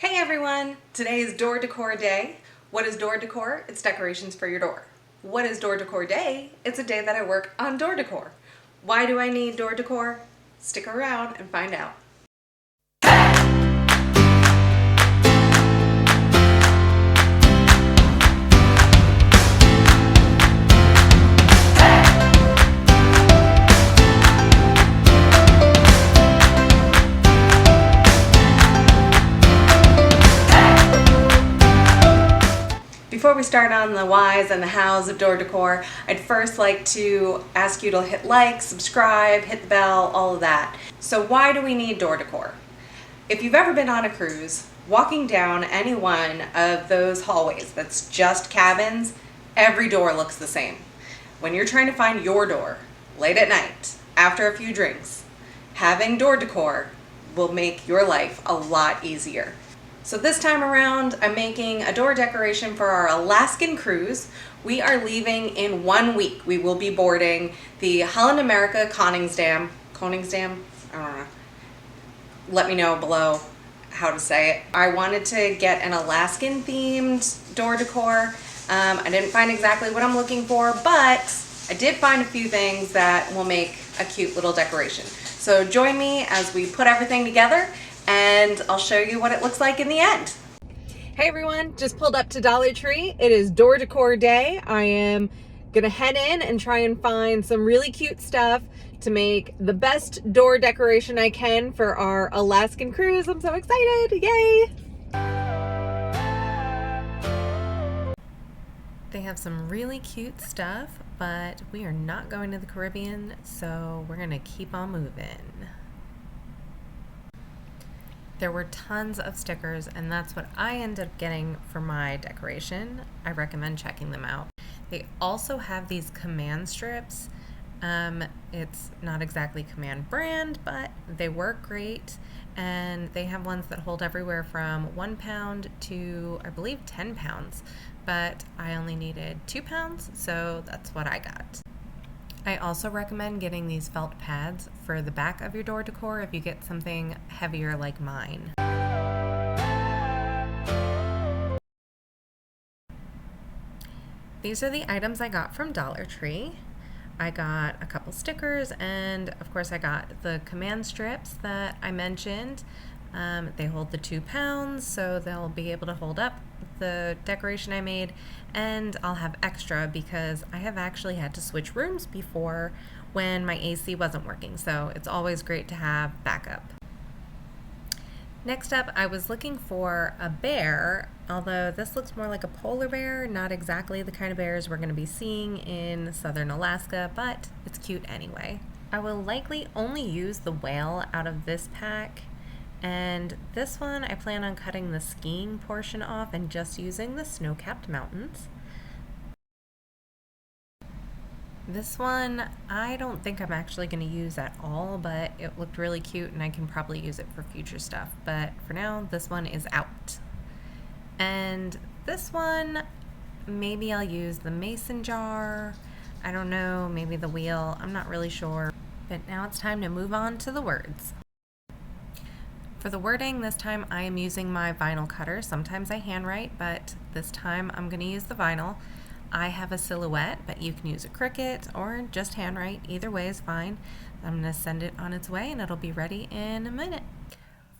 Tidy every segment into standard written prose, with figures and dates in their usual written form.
Hey everyone! Today is door decor day. What is door decor? It's decorations for your door. What is door decor day? It's a day that I work on door decor. Why do I need door decor? Stick around and find out. Before we start on the whys and the hows of door decor, I'd first like to ask you to hit like, subscribe, hit the bell, all of that. So why do we need door decor? If you've ever been on a cruise, walking down any one of those hallways that's just cabins, every door looks the same. When you're trying to find your door late at night, after a few drinks, having door decor will make your life a lot easier. So this time around, I'm making a door decoration for our Alaskan cruise. We are leaving in 1 week. We will be boarding the Holland America Koningsdam. Koningsdam? I don't know. Let me know below how to say it. I wanted to get an Alaskan themed door decor. I didn't find exactly what I'm looking for, but I did find a few things that will make a cute little decoration. So join me as we put everything together and I'll show you what it looks like in the end. Hey everyone, just pulled up to Dollar Tree. It is door decor day. I am gonna head in and try and find some really cute stuff to make the best door decoration I can for our Alaskan cruise. I'm so excited, yay! They have some really cute stuff, but we are not going to the Caribbean, so we're gonna keep on moving. There were tons of stickers, and that's what I ended up getting for my decoration. I recommend checking them out. They also have these command strips. It's not exactly Command brand, but they work great, and they have ones that hold everywhere from 1 pound to, I believe, 10 pounds, but I only needed 2 pounds, so that's what I got. I also recommend getting these felt pads for the back of your door decor if you get something heavier like mine. These are the items I got from Dollar Tree. I got a couple stickers, and of course I got the command strips that I mentioned. They hold the 2 pounds, so they'll be able to hold up the decoration I made, and I'll have extra because I have actually had to switch rooms before when my AC wasn't working, so it's always great to have backup. Next up, I was looking for a bear, although this looks more like a polar bear, not exactly the kind of bears we're going to be seeing in southern Alaska, but it's cute anyway. I will likely only use the whale out of this pack. And this one, I plan on cutting the skiing portion off and just using the snow-capped mountains. This one, I don't think I'm actually going to use at all, but it looked really cute and I can probably use it for future stuff. But for now, this one is out. And this one, maybe I'll use the mason jar. I don't know, maybe the wheel. I'm not really sure. But now it's time to move on to the words. For the wording, this time I am using my vinyl cutter. Sometimes I handwrite, but this time I'm going to use the vinyl. I have a silhouette, but you can use a Cricut or just handwrite. Either way is fine. I'm going to send it on its way and it'll be ready in a minute.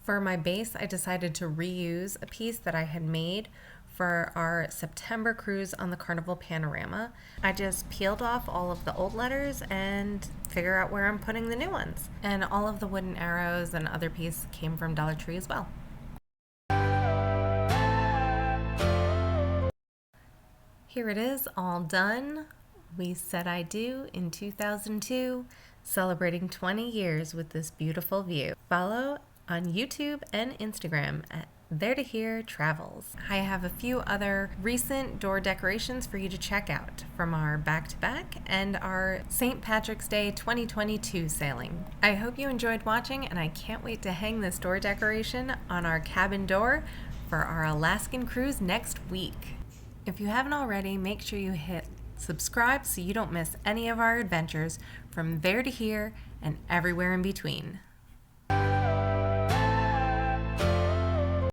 For my base, I decided to reuse a piece that I had made for our September cruise on the Carnival Panorama. I just peeled off all of the old letters and figure out where I'm putting the new ones. And all of the wooden arrows and other pieces came from Dollar Tree as well. Here it is, all done. We said I do in 2002, celebrating 20 years with this beautiful view. Follow on YouTube and Instagram at There to Here Travels. I have a few other recent door decorations for you to check out from our back-to-back and our St. Patrick's Day 2022 sailing. I hope you enjoyed watching, and I can't wait to hang this door decoration on our cabin door for our Alaskan cruise next week. If you haven't already, make sure you hit subscribe so you don't miss any of our adventures from there to here and everywhere in between.